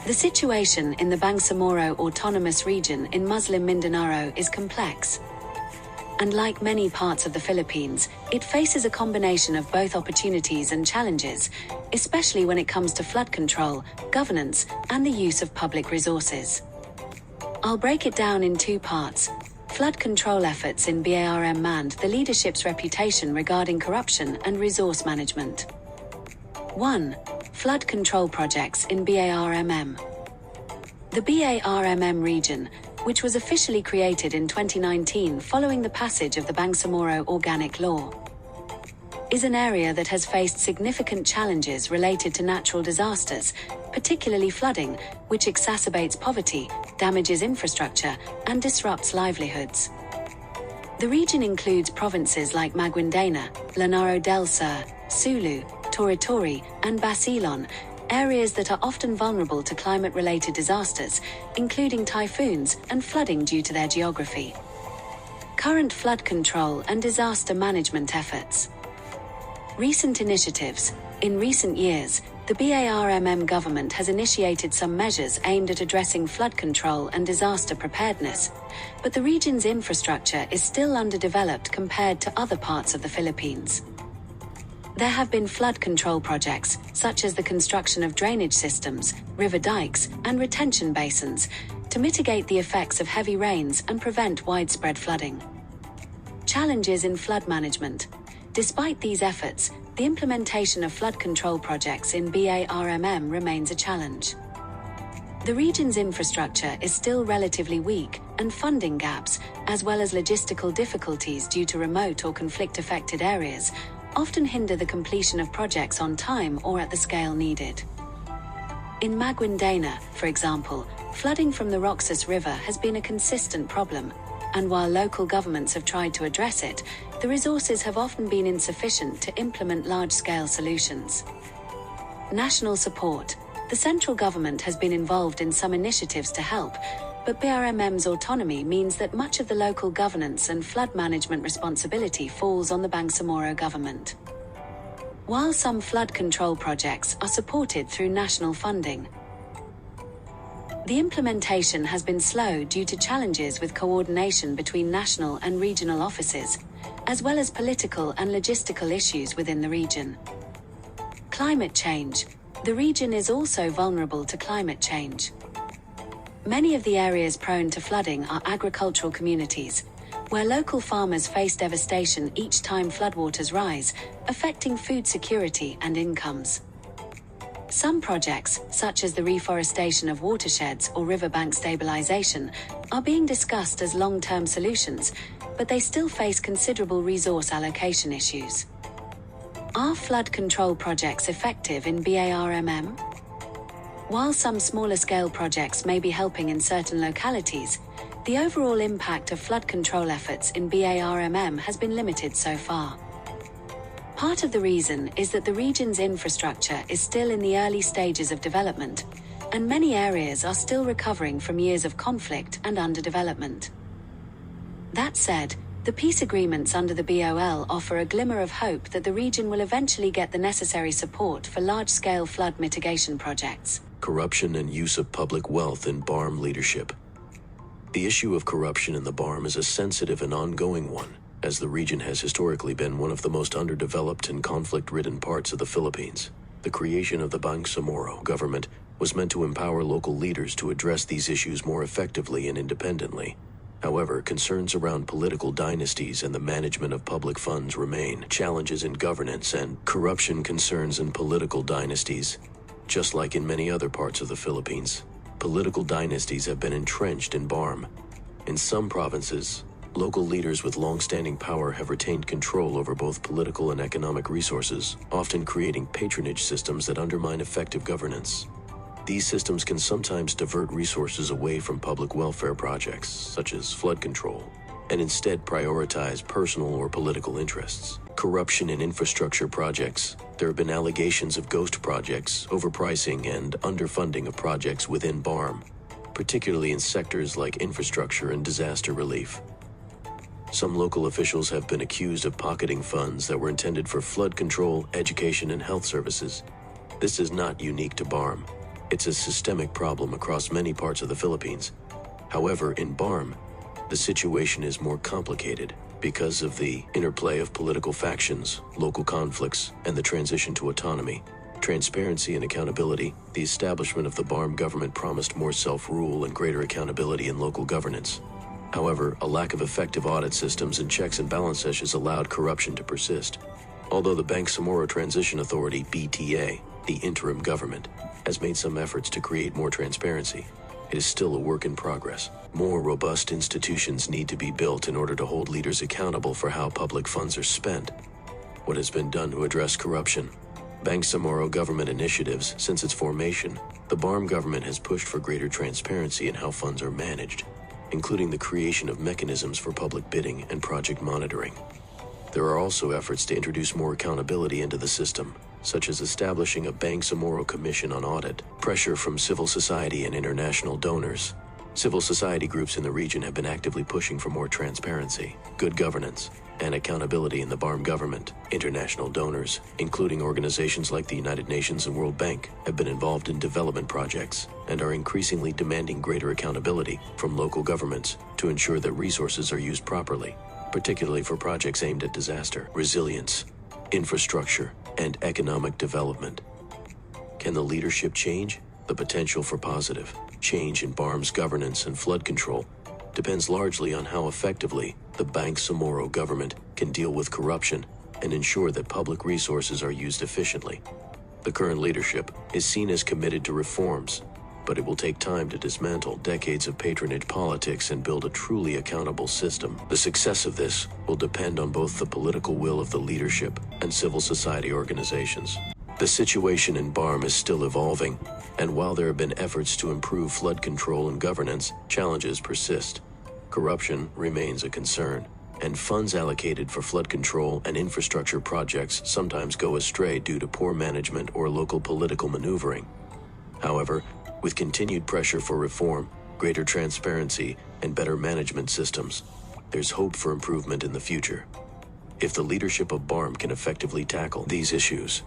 The situation in the Bangsamoro Autonomous Region in Muslim Mindanao is complex. And like many parts of the Philippines, it faces a combination of both opportunities and challenges, especially when it comes to flood control, governance, and the use of public resources. I'll break it down in two parts. Flood control efforts in BARMM and the leadership's reputation regarding corruption and resource management. 1. Flood control projects in BARMM. The BARMM region, which was officially created in 2019 following the passage of the Bangsamoro Organic Law, is an area that has faced significant challenges related to natural disasters, particularly flooding, which exacerbates poverty, damages infrastructure, and disrupts livelihoods. The region includes provinces like Maguindanao, Lanao del Sur, Sulu, Tori-Tori, and Basilan, areas that are often vulnerable to climate-related disasters, including typhoons and flooding due to their geography. Current flood control and disaster management efforts. Recent initiatives. In recent years, the BARMM government has initiated some measures aimed at addressing flood control and disaster preparedness, but the region's infrastructure is still underdeveloped compared to other parts of the Philippines. There have been flood control projects, such as the construction of drainage systems, river dikes, and retention basins, to mitigate the effects of heavy rains and prevent widespread flooding. Challenges in flood management. Despite these efforts, the implementation of flood control projects in BARMM remains a challenge. The region's infrastructure is still relatively weak, and funding gaps, as well as logistical difficulties due to remote or conflict-affected areas, often hinder the completion of projects on time or at the scale needed. In Maguindanao, for example, flooding from the Roxas River has been a consistent problem, and while local governments have tried to address it, the resources have often been insufficient to implement large-scale solutions. National support. The central government has been involved in some initiatives to help, but BARMM's autonomy means that much of the local governance and flood management responsibility falls on the Bangsamoro government. While some flood control projects are supported through national funding, the implementation has been slow due to challenges with coordination between national and regional offices, as well as political and logistical issues within the region. Climate change. The region is also vulnerable to climate change. Many of the areas prone to flooding are agricultural communities, where local farmers face devastation each time floodwaters rise, affecting food security and incomes. Some projects, such as the reforestation of watersheds or riverbank stabilization, are being discussed as long-term solutions, but they still face considerable resource allocation issues. Are flood control projects effective in BARMM? While some smaller-scale projects may be helping in certain localities, the overall impact of flood control efforts in BARMM has been limited so far. Part of the reason is that the region's infrastructure is still in the early stages of development, and many areas are still recovering from years of conflict and underdevelopment. That said, the peace agreements under the BOL offer a glimmer of hope that the region will eventually get the necessary support for large-scale flood mitigation projects. Corruption and use of public wealth in BARMM leadership. The issue of corruption in the BARMM is a sensitive and ongoing one, as the region has historically been one of the most underdeveloped and conflict-ridden parts of the Philippines. The creation of the Bangsamoro government was meant to empower local leaders to address these issues more effectively and independently. However, concerns around political dynasties and the management of public funds remain. Challenges in governance and corruption concerns in political dynasties. Just like in many other parts of the Philippines, political dynasties have been entrenched in BARMM. In some provinces, local leaders with long-standing power have retained control over both political and economic resources, often creating patronage systems that undermine effective governance. These systems can sometimes divert resources away from public welfare projects, such as flood control, and instead prioritize personal or political interests. Corruption in infrastructure projects. There have been allegations of ghost projects, overpricing, and underfunding of projects within BARMM, particularly in sectors like infrastructure and disaster relief. Some local officials have been accused of pocketing funds that were intended for flood control, education, and health services. This is not unique to BARMM. It's a systemic problem across many parts of the Philippines. However, in BARMM, the situation is more complicated because of the interplay of political factions, local conflicts, and the transition to autonomy, transparency and accountability. The establishment of the BARMM government promised more self-rule and greater accountability in local governance. However, a lack of effective audit systems and checks and balances has allowed corruption to persist. Although the Bangsamoro Transition Authority, BTA, the interim government, has made some efforts to create more transparency, it is still a work in progress. More robust institutions need to be built in order to hold leaders accountable for how public funds are spent. What has been done to address corruption? Bangsamoro government initiatives. Since its formation, the BARMM government has pushed for greater transparency in how funds are managed, including the creation of mechanisms for public bidding and project monitoring. There are also efforts to introduce more accountability into the system, such as establishing a Bangsamoro Commission on Audit. Pressure from civil society and international donors. Civil society groups in the region have been actively pushing for more transparency, good governance, and accountability in the BARMM government. International donors, including organizations like the United Nations and World Bank, have been involved in development projects and are increasingly demanding greater accountability from local governments to ensure that resources are used properly, particularly for projects aimed at disaster, resilience, infrastructure, and economic development. Can the leadership change? The potential for positive change in BARMM's governance and flood control depends largely on how effectively the Bangsamoro government can deal with corruption and ensure that public resources are used efficiently. The current leadership is seen as committed to reforms, but it will take time to dismantle decades of patronage politics and build a truly accountable system. The success of this will depend on both the political will of the leadership and civil society organizations. The situation in BARMM is still evolving, and while there have been efforts to improve flood control and governance, challenges persist. Corruption remains a concern, and funds allocated for flood control and infrastructure projects sometimes go astray due to poor management or local political maneuvering. However, with continued pressure for reform, greater transparency, and better management systems, there's hope for improvement in the future. If the leadership of BARMM can effectively tackle these issues,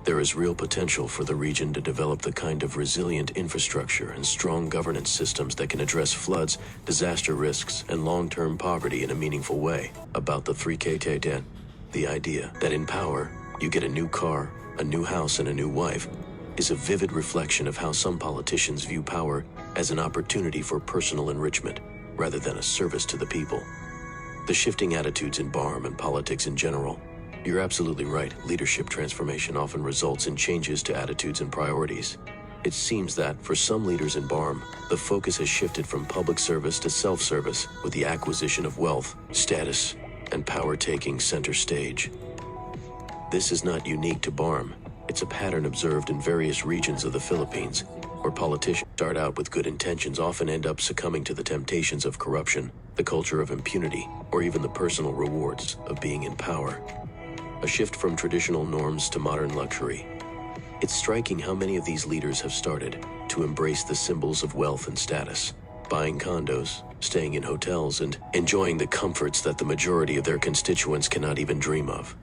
there is real potential for the region to develop the kind of resilient infrastructure and strong governance systems that can address floods, disaster risks, and long-term poverty in a meaningful way. About the 3K10, the idea that in power, you get a new car, a new house, and a new wife, is a vivid reflection of how some politicians view power as an opportunity for personal enrichment, rather than a service to the people. The shifting attitudes in BARMM and politics in general. You're absolutely right. Leadership transformation often results in changes to attitudes and priorities. It seems that, for some leaders in BARMM, the focus has shifted from public service to self-service, with the acquisition of wealth, status, and power taking center stage. This is not unique to BARMM. It's a pattern observed in various regions of the Philippines, where politicians start out with good intentions often end up succumbing to the temptations of corruption, the culture of impunity, or even the personal rewards of being in power. A shift from traditional norms to modern luxury. It's striking how many of these leaders have started to embrace the symbols of wealth and status, buying condos, staying in hotels, and enjoying the comforts that the majority of their constituents cannot even dream of.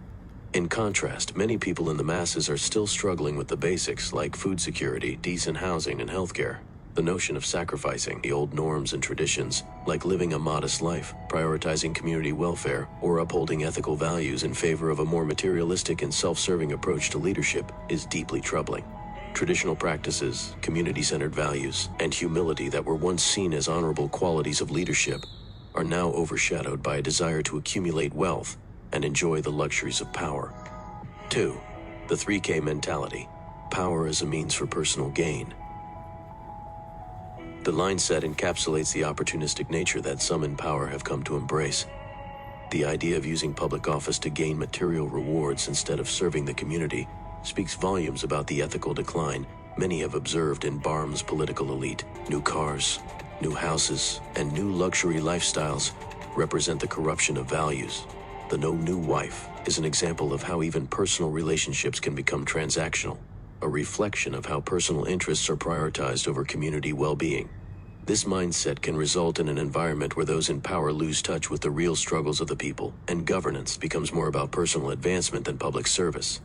In contrast, many people in the masses are still struggling with the basics like food security, decent housing, and healthcare. The notion of sacrificing the old norms and traditions, like living a modest life, prioritizing community welfare, or upholding ethical values in favor of a more materialistic and self-serving approach to leadership, is deeply troubling. Traditional practices, community-centered values, and humility that were once seen as honorable qualities of leadership are now overshadowed by a desire to accumulate wealth and enjoy the luxuries of power. 2. The 3K mentality. Power as a means for personal gain. The mindset encapsulates the opportunistic nature that some in power have come to embrace. The idea of using public office to gain material rewards instead of serving the community speaks volumes about the ethical decline many have observed in BARMM's political elite. New cars, new houses, and new luxury lifestyles represent the corruption of values. The no new wife is an example of how even personal relationships can become transactional, a reflection of how personal interests are prioritized over community well-being. This mindset can result in an environment where those in power lose touch with the real struggles of the people, and governance becomes more about personal advancement than public service.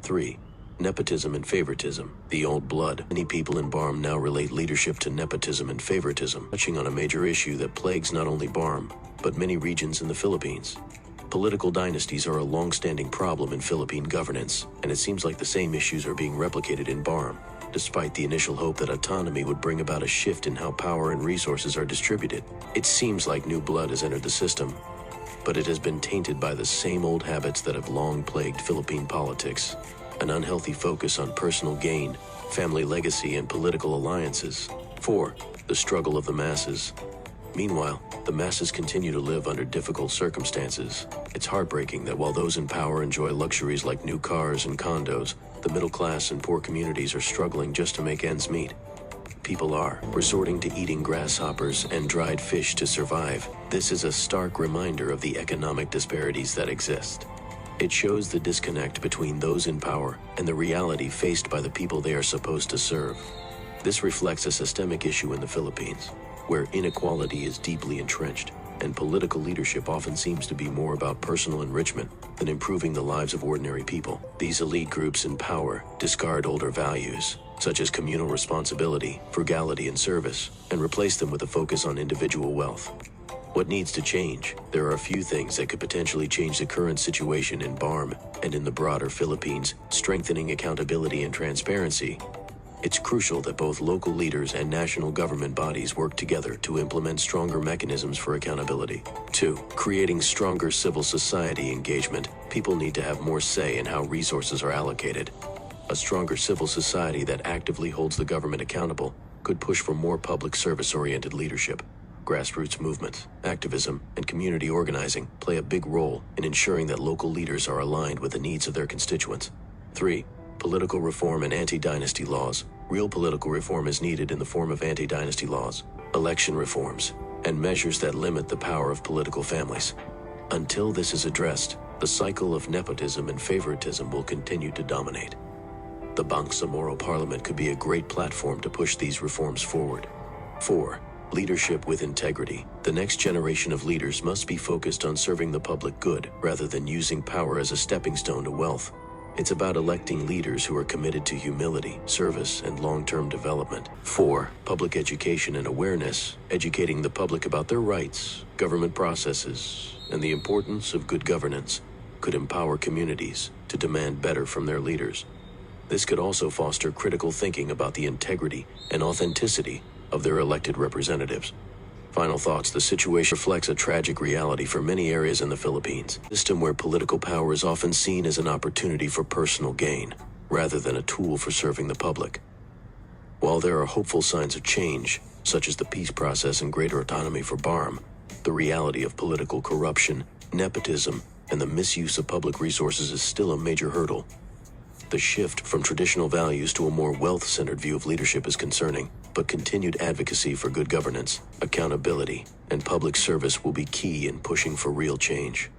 3. Nepotism and favoritism, the old blood. Many people in BARMM now relate leadership to nepotism and favoritism, touching on a major issue that plagues not only BARMM, but many regions in the Philippines. Political dynasties are a long-standing problem in Philippine governance, and it seems like the same issues are being replicated in BARMM, despite the initial hope that autonomy would bring about a shift in how power and resources are distributed. It seems like new blood has entered the system, but it has been tainted by the same old habits that have long plagued Philippine politics. An unhealthy focus on personal gain, family legacy, and political alliances. 4. The struggle of the masses. Meanwhile, the masses continue to live under difficult circumstances. It's heartbreaking that while those in power enjoy luxuries like new cars and condos, the middle class and poor communities are struggling just to make ends meet. People are resorting to eating grasshoppers and dried fish to survive. This is a stark reminder of the economic disparities that exist. It shows the disconnect between those in power and the reality faced by the people they are supposed to serve. This reflects a systemic issue in the Philippines, where inequality is deeply entrenched, and political leadership often seems to be more about personal enrichment than improving the lives of ordinary people. These elite groups in power discard older values, such as communal responsibility, frugality, and service, and replace them with a focus on individual wealth. What needs to change? There are a few things that could potentially change the current situation in BARMM and in the broader Philippines, strengthening accountability and transparency. It's crucial that both local leaders and national government bodies work together to implement stronger mechanisms for accountability. 2. Creating stronger civil society engagement. People need to have more say in how resources are allocated. A stronger civil society that actively holds the government accountable could push for more public service-oriented leadership. Grassroots movements, activism, and community organizing play a big role in ensuring that local leaders are aligned with the needs of their constituents. 3. Political reform and anti-dynasty laws. Real political reform is needed in the form of anti-dynasty laws, election reforms, and measures that limit the power of political families. Until this is addressed, the cycle of nepotism and favoritism will continue to dominate. The Bangsamoro Parliament could be a great platform to push these reforms forward. 4. Leadership with integrity. The next generation of leaders must be focused on serving the public good rather than using power as a stepping stone to wealth. It's about electing leaders who are committed to humility, service, and long-term development. 4. Public education and awareness. Educating the public about their rights, government processes, and the importance of good governance could empower communities to demand better from their leaders. This could also foster critical thinking about the integrity and authenticity of their elected representatives. Final thoughts. The situation reflects a tragic reality for many areas in the Philippines. A system where political power is often seen as an opportunity for personal gain, rather than a tool for serving the public. While there are hopeful signs of change, such as the peace process and greater autonomy for BARMM, the reality of political corruption, nepotism, and the misuse of public resources is still a major hurdle. The shift from traditional values to a more wealth-centered view of leadership is concerning, but continued advocacy for good governance, accountability, and public service will be key in pushing for real change.